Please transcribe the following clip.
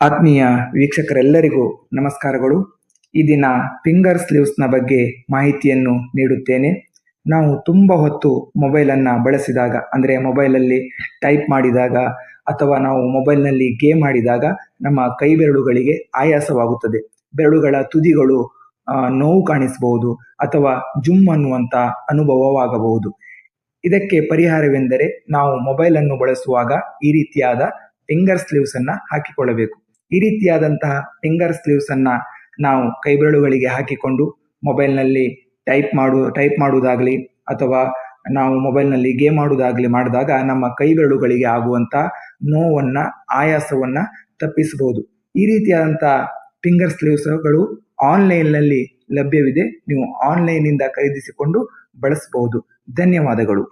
ಆತ್ಮೀಯ ವೀಕ್ಷಕರೆಲ್ಲರಿಗೂ ನಮಸ್ಕಾರಗಳು. ಈ ದಿನ ಫಿಂಗರ್ ಸ್ಲೀವ್ಸ್ನ ಬಗ್ಗೆ ಮಾಹಿತಿಯನ್ನು ನೀಡುತ್ತೇನೆ. ನಾವು ತುಂಬ ಹೊತ್ತು ಮೊಬೈಲನ್ನು ಬಳಸಿದಾಗ, ಅಂದರೆ ಮೊಬೈಲಲ್ಲಿ ಟೈಪ್ ಮಾಡಿದಾಗ ಅಥವಾ ನಾವು ಮೊಬೈಲ್ನಲ್ಲಿ ಗೇಮ್ ಆಡಿದಾಗ ನಮ್ಮ ಕೈ ಬೆರಳುಗಳಿಗೆ ಆಯಾಸವಾಗುತ್ತದೆ. ಬೆರಳುಗಳ ತುದಿಗಳು ನೋವು ಕಾಣಿಸಬಹುದು ಅಥವಾ ಜುಮ್ ಅನ್ನುವಂಥ ಅನುಭವವಾಗಬಹುದು. ಇದಕ್ಕೆ ಪರಿಹಾರವೆಂದರೆ ನಾವು ಮೊಬೈಲನ್ನು ಬಳಸುವಾಗ ಈ ರೀತಿಯಾದ ಫಿಂಗರ್ ಸ್ಲೀವ್ಸ್ ಅನ್ನು ಹಾಕಿಕೊಳ್ಳಬೇಕು. ಈ ರೀತಿಯಾದಂತಹ ಫಿಂಗರ್ ಸ್ಲೀವ್ಸ್ ಅನ್ನ ನಾವು ಕೈ ಬೆರಳುಗಳಿಗೆ ಹಾಕಿಕೊಂಡು ಮೊಬೈಲ್ನಲ್ಲಿ ಟೈಪ್ ಮಾಡುವುದಾಗಲಿ ಅಥವಾ ನಾವು ಮೊಬೈಲ್ನಲ್ಲಿ ಗೇಮ್ ಆಡುವುದಾಗಲಿ ಮಾಡಿದಾಗ ನಮ್ಮ ಕೈ ಬೆರಳುಗಳಿಗೆ ಆಗುವಂತಹ ನೋವನ್ನ, ಆಯಾಸವನ್ನ ತಪ್ಪಿಸಬಹುದು. ಈ ರೀತಿಯಾದಂತಹ ಫಿಂಗರ್ ಸ್ಲೀವ್ಸ್ಗಳು ಆನ್ಲೈನ್ನಲ್ಲಿ ಲಭ್ಯವಿದೆ. ನೀವು ಆನ್ಲೈನ್ನಿಂದ ಖರೀದಿಸಿಕೊಂಡು ಬಳಸಬಹುದು. ಧನ್ಯವಾದಗಳು.